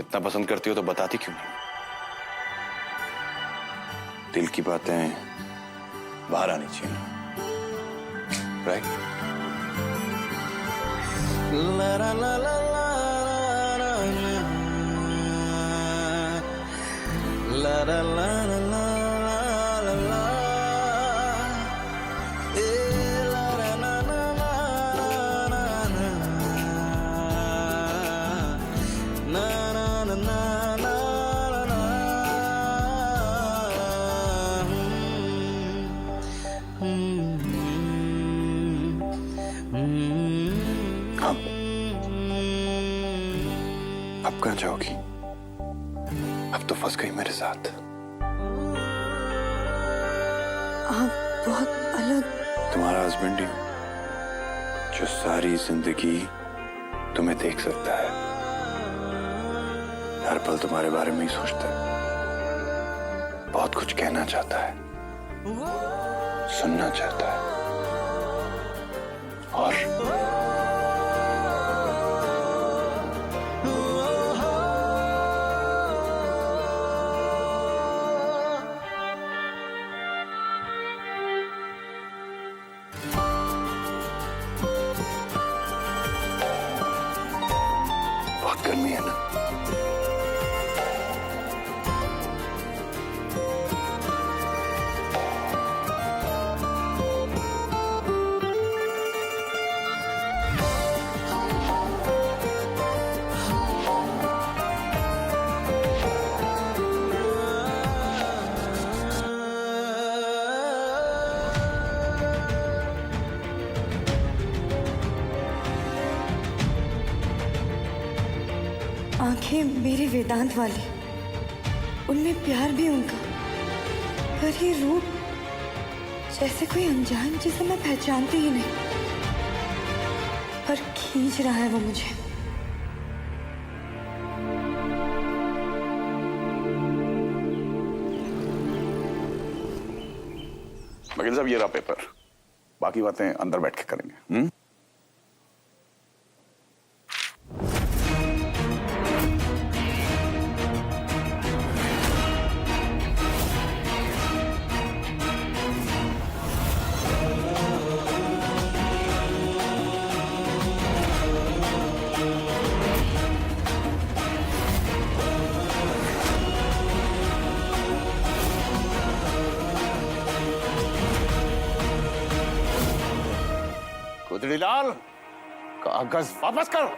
इतना पसंद करती हो तो बताती क्यों नहीं? दिल की बातें बाहर आनी चाहिए, राइट? ला ला ला ला ला ला ला ला ला ला ला ए ला ला ला ला ला ना ना ना ना ना ना अब कहाँ जाओगी? अब तो फंस गई मेरे साथ। आप बहुत अलग। तुम्हारा हस्बैंड ही हूं, जो सारी जिंदगी तुम्हें देख सकता है, हर पल तुम्हारे बारे में ही सोचता है, बहुत कुछ कहना चाहता है, सुनना चाहता है और बहुत गर्मी है ना? आंखें मेरे वेदांत वाली, उनमें प्यार भी उनका, पर ये रूप जैसे कोई अनजान जिसे मैं पहचानती ही नहीं, पर खींच रहा है वो मुझे। वकील साहब, ये रहा पेपर, बाकी बातें अंदर बैठ के करेंगे। गुदड़ीलाल, कागज वापस करो।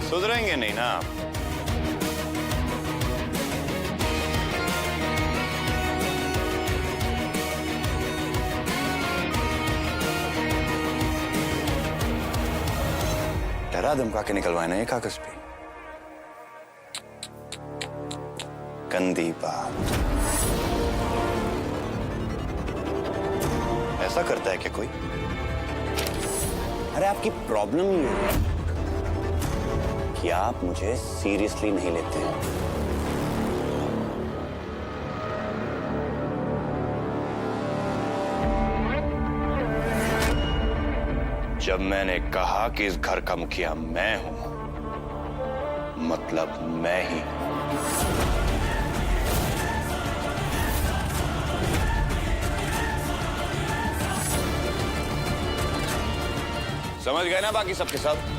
सुधरेंगे नहीं ना आप? डरा धमका के निकलवाए ना ये कागज पे। गंदी बात। ऐसा करता है क्या कोई? अरे आपकी प्रॉब्लम ये है कि आप मुझे सीरियसली नहीं लेते हैं। जब मैंने कहा कि इस घर का मुखिया मैं हूं, मतलब मैं ही। समझ गए ना बाकी सबके सब?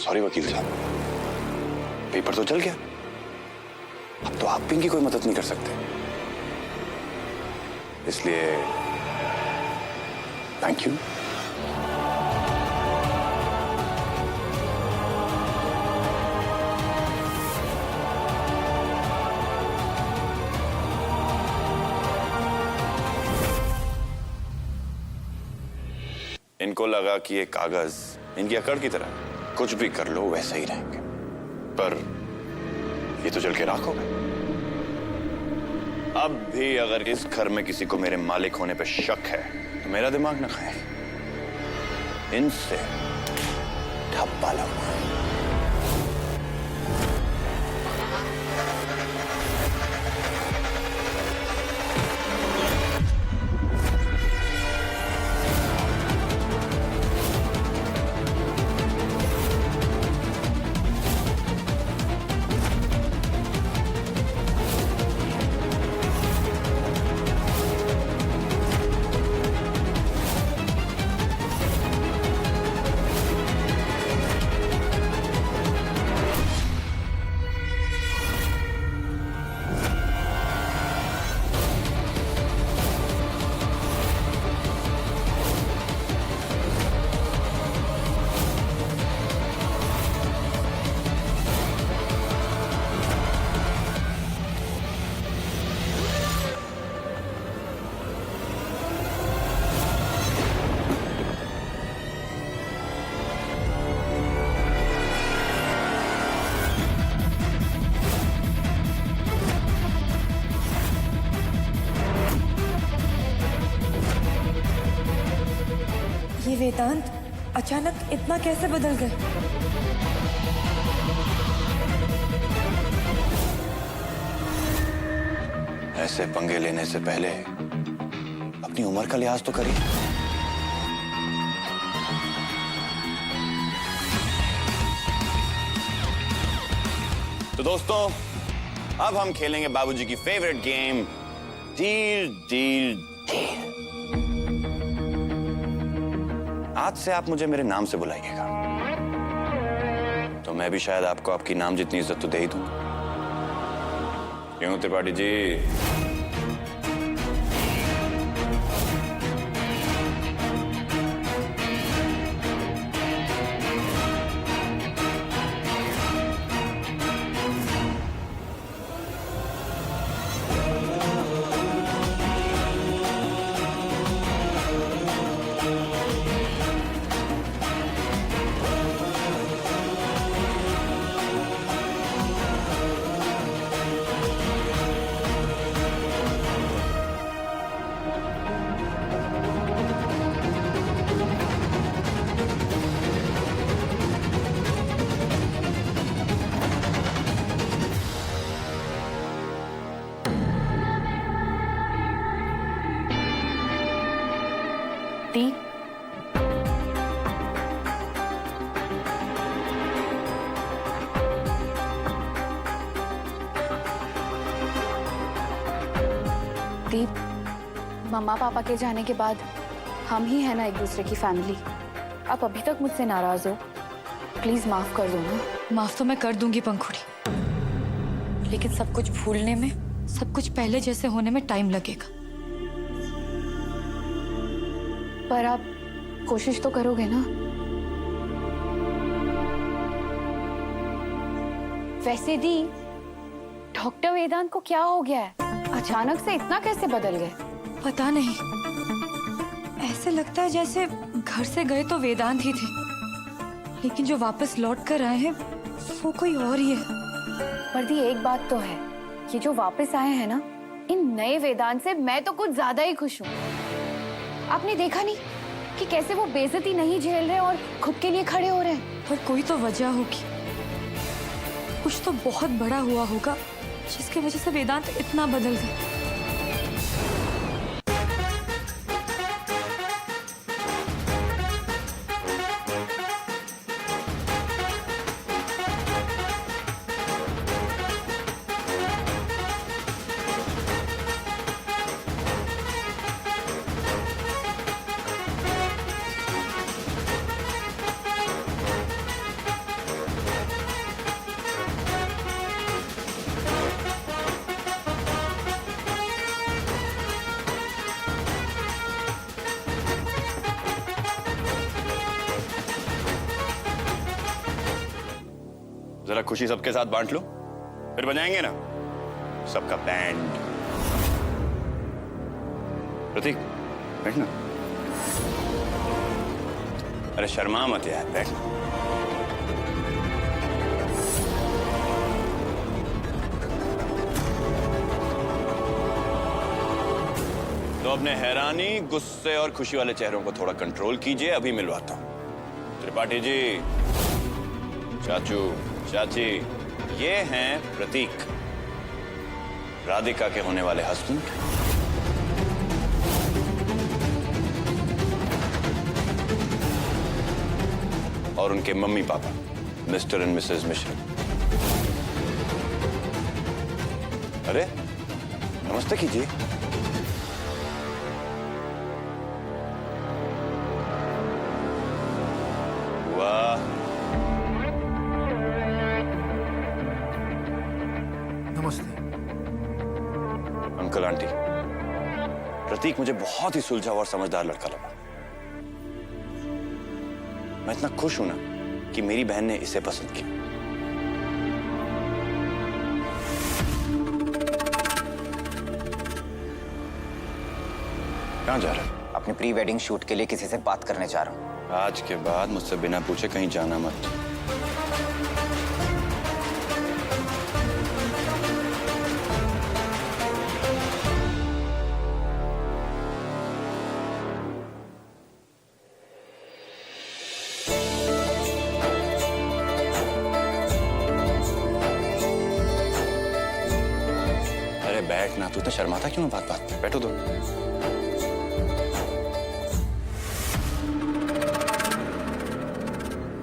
सॉरी वकील साहब, पेपर तो चल गया, अब तो आप भी इनकी कोई मदद नहीं कर सकते, इसलिए थैंक यू। इनको लगा कि ये कागज इनकी अकड़ की तरह, कुछ भी कर लो वैसे ही रहेंगे, पर ये तो जल के राख हो गए। अब भी अगर इस घर में किसी को मेरे मालिक होने पे शक है तो मेरा दिमाग न खाए, इनसे ठप्पा लगवाए। ये वेदांत अचानक इतना कैसे बदल गए? ऐसे पंगे लेने से पहले अपनी उम्र का लिहाज तो करिए। तो दोस्तों, अब हम खेलेंगे बाबूजी की favourite game, deal deal deal. आज से आप मुझे मेरे नाम से बुलाइएगा, तो मैं भी शायद आपको आपकी नाम जितनी इज्जत तो दे ही दूंगा। क्यों त्रिपाठी जी? दीप, दीप, मम्मा पापा के जाने के बाद हम ही है ना एक दूसरे की फैमिली। आप अभी तक मुझसे नाराज हो, प्लीज माफ कर दो ना। माफ तो मैं कर दूंगी पंखुड़ी, लेकिन सब कुछ भूलने में, सब कुछ पहले जैसे होने में टाइम लगेगा। पर आप कोशिश तो करोगे ना? वैसे दी, डॉक्टर वेदांत को क्या हो गया है? अचानक से इतना कैसे बदल गए? पता नहीं, ऐसे लगता है जैसे घर से गए तो वेदांत ही थे, लेकिन जो वापस लौट कर आए हैं वो कोई और ही है। पर दी, एक बात तो है, ये जो वापस आए हैं ना, इन नए वेदांत से मैं तो कुछ ज्यादा ही खुश हूँ। आपने देखा नहीं कि कैसे वो बेइज्जती नहीं झेल रहे और खुद के लिए खड़े हो रहे हैं? पर कोई तो वजह होगी, कुछ तो बहुत बड़ा हुआ होगा जिसकी वजह से वेदांत इतना बदल गए। जरा खुशी सबके साथ बांट लो, फिर बजाएंगे ना सबका बैंड। प्रतीक बैठना। अरे शर्मा मत यार, बैठना। तो अपने हैरानी, गुस्से और खुशी वाले चेहरों को थोड़ा कंट्रोल कीजिए, अभी मिलवाता हूं। त्रिपाठी जी, चाचू, चाची, ये हैं प्रतीक, राधिका के होने वाले हस्बैंड। और उनके mummy papa mister and Mrs Mishra. अरे नमस्ते कीजिए। वाह, नमस्ते। अंकल आंटी, प्रतीक मुझे बहुत ही सुलझा और समझदार लड़का लगा। मैं इतना खुश हूं ना कि मेरी बहन ने इसे पसंद किया। कहां जा रहा है? अपनी प्री वेडिंग शूट के लिए किसी से बात करने जा रहा हूँ। आज के बाद मुझसे बिना पूछे कहीं जाना मत। अरे बैठना, तू तो शर्माता क्यों है बात बात पे? बैठो तो।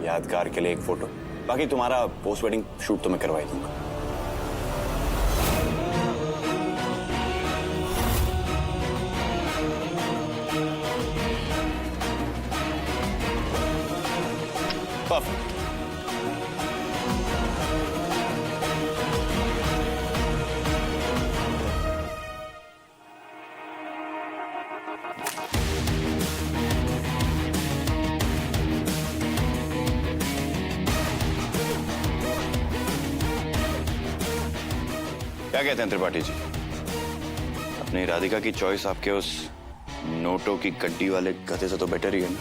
यादगार के लिए एक फोटो, बाकी तुम्हारा पोस्ट वेडिंग शूट तो मैं करवा ही दूंगा। परफेक्ट। क्या कहते हैं त्रिपाठी जी? अपनी राधिका की चॉइस आपके उस नोटों की गड्डी वाले गधे से तो बेटर ही है ना?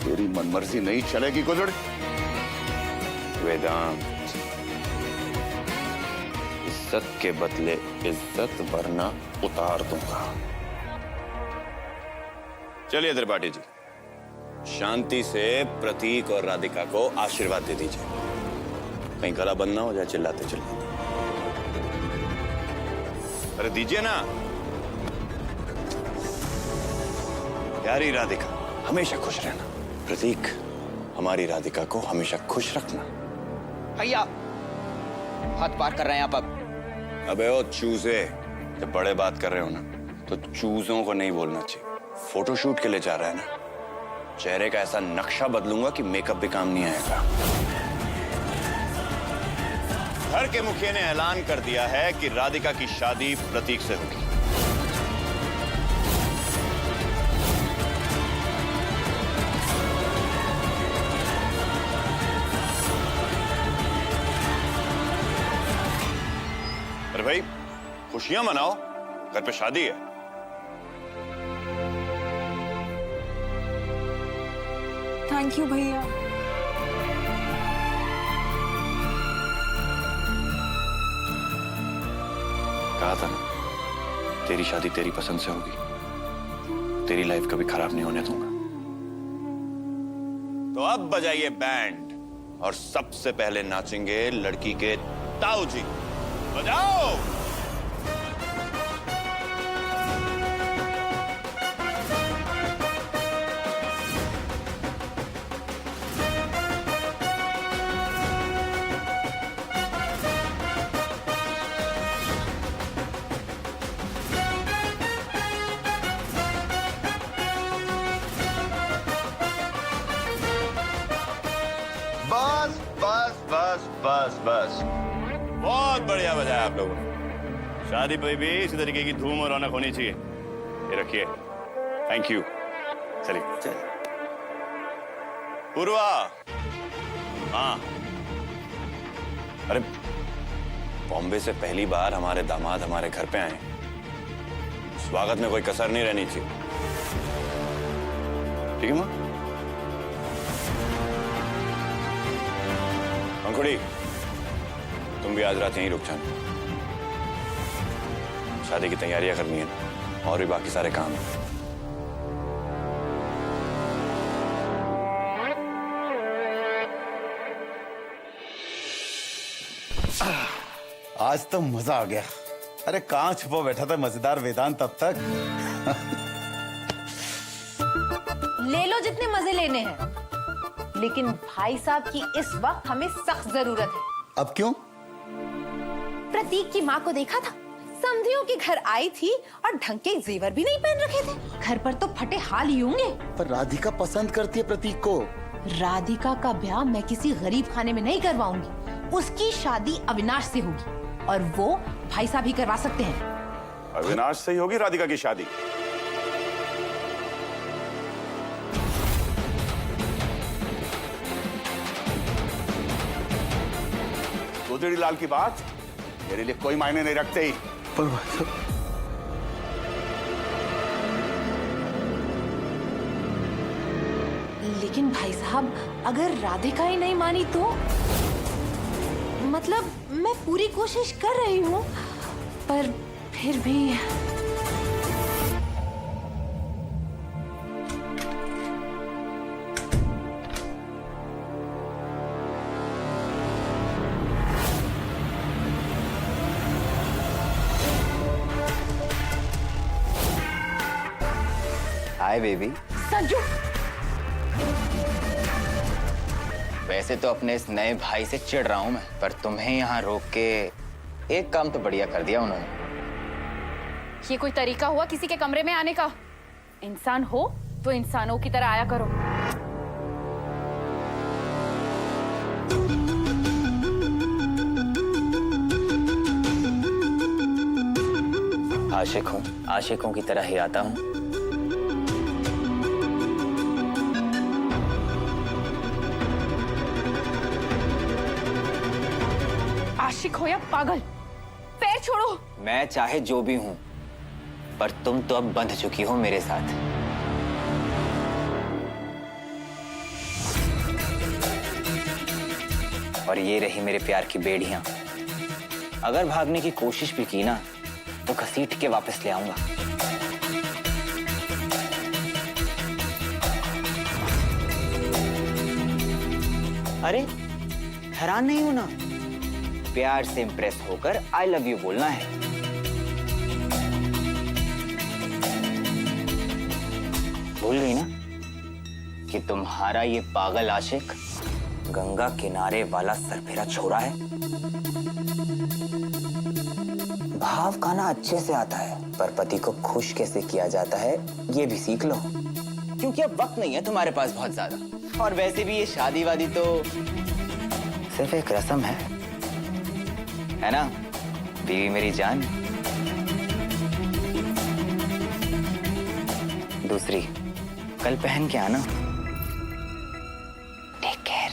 तेरी मनमर्जी नहीं चलेगी गुजर। वेदांत, इज्जत के बदले इज्जत वरना उतार दूंगा। चलिए त्रिपाठी जी, शांति से प्रतीक और राधिका को आशीर्वाद दे दीजिए, कहीं गला बंद ना हो जाए चिल्लाते चिल्लाते। अरे दीजिए ना। प्यारी राधिका, हमेशा खुश रहना। प्रतीक, हमारी राधिका को हमेशा खुश रखना। भैया हाथ पार कर रहे हैं आप अब। अबे ओ चूजे, जब बड़े बात कर रहे हो ना तो चूजों को नहीं बोलना चाहिए। फोटोशूट के लिए जा रहा है ना, चेहरे का ऐसा नक्शा बदलूंगा कि मेकअप भी काम नहीं आएगा। घर के मुखिया ने ऐलान कर दिया है कि राधिका की शादी प्रतीक से होगी। अरे भाई, खुशियां मनाओ, घर पे शादी है। थैंक यू भैया। कहा था ना, तेरी शादी तेरी पसंद से होगी, तेरी लाइफ कभी खराब नहीं होने दूंगा। तो अब बजाइए बैंड और सबसे पहले नाचेंगे लड़की के ताऊ जी। बजाओ। बस बस बस बस बस। बहुत बढ़िया बजाया आप लोगों ने। शादी पे भी इसी तरीके की धूम और रौनक होनी चाहिए। ये रखिए। Thank you. चलिए। पूर्वा। हाँ, अरे बॉम्बे से पहली बार हमारे दामाद हमारे घर पे आए। स्वागत में कोई कसर नहीं रहनी चाहिए। ठीक है माँ? अंकुड़ी, तुम भी आज रात यहीं रुक जाना। शादी की तैयारियां करनी है और भी बाकी सारे काम हैं। आज तो मजा आ गया। अरे कहाँ छुपा बैठा था मजेदार वेदांत तब तक। ले लो जितने मजे लेने हैं, लेकिन भाई साहब की इस वक्त हमें सख्त जरूरत है। अब क्यों? प्रतीक की माँ को देखा था, समधियों के घर आई थी और ढंग के जेवर भी नहीं पहन रखे थे। घर पर तो फटे हाल ही होंगे। पर राधिका पसंद करती है प्रतीक को। राधिका का ब्याह मैं किसी गरीब खाने में नहीं करवाऊंगी। उसकी शादी अविनाश से होगी और वो भाई साहब ही करवा सकते हैं। अविनाश से ही होगी राधिका की शादी। गोदड़ी लाल की बात मेरे लिए कोई मायने नहीं रखते ही। पर भाई साहब, लेकिन भाई साहब अगर राधिका ही नहीं मानी तो? मतलब मैं पूरी कोशिश कर रही हूँ, पर फिर भी। Hi baby. संजू, वैसे तो अपने इस नए भाई से चिढ़ रहा हूं मैं, पर तुम्हें यहाँ रोक के एक काम तो बढ़िया कर दिया उन्होंने। ये कोई तरीका हुआ किसी के कमरे में आने का? इंसान हो तो इंसानों की तरह आया करो। आशिक हूँ, आशिकों की तरह ही आता हूँ। आशिक हो या पागल, पैर छोड़ो। मैं चाहे जो भी हूं, पर तुम तो अब बंध चुकी हो मेरे साथ। और ये रही मेरे प्यार की बेड़ियां। अगर भागने की कोशिश भी की ना, तो घसीट के वापस ले आऊंगा। अरे हैरान नहीं हो ना? प्यार से इंप्रेस होकर आई लव यू बोलना है। भूल गई ना कि तुम्हारा ये पागल आशिक गंगा किनारे वाला सरफेरा छोरा है। भाव खाना अच्छे से आता है, पर पति को खुश कैसे किया जाता है ये भी सीख लो, क्योंकि अब वक्त नहीं है तुम्हारे पास बहुत ज्यादा। और वैसे भी ये शादी वादी तो सिर्फ एक रस्म है ना बीवी मेरी जान? दूसरी कल पहन के आना। Take care.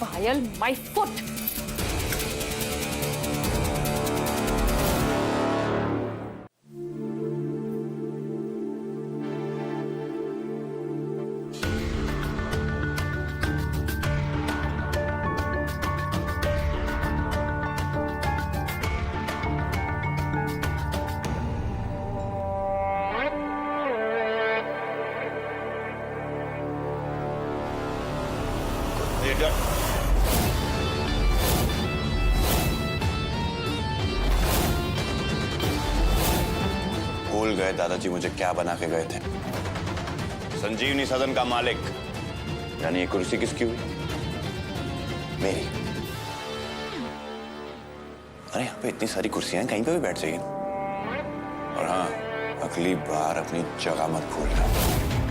पायल, माय फुट। भूल गए दादाजी मुझे क्या बना के गए थे। संजीवनी सदन का मालिक, यानी ये कुर्सी किसकी हुई? मेरी। अरे यहाँ पे इतनी सारी कुर्सियां हैं, कहीं पे भी बैठ जाइए। और हाँ, अगली बार अपनी जगह मत भूलना।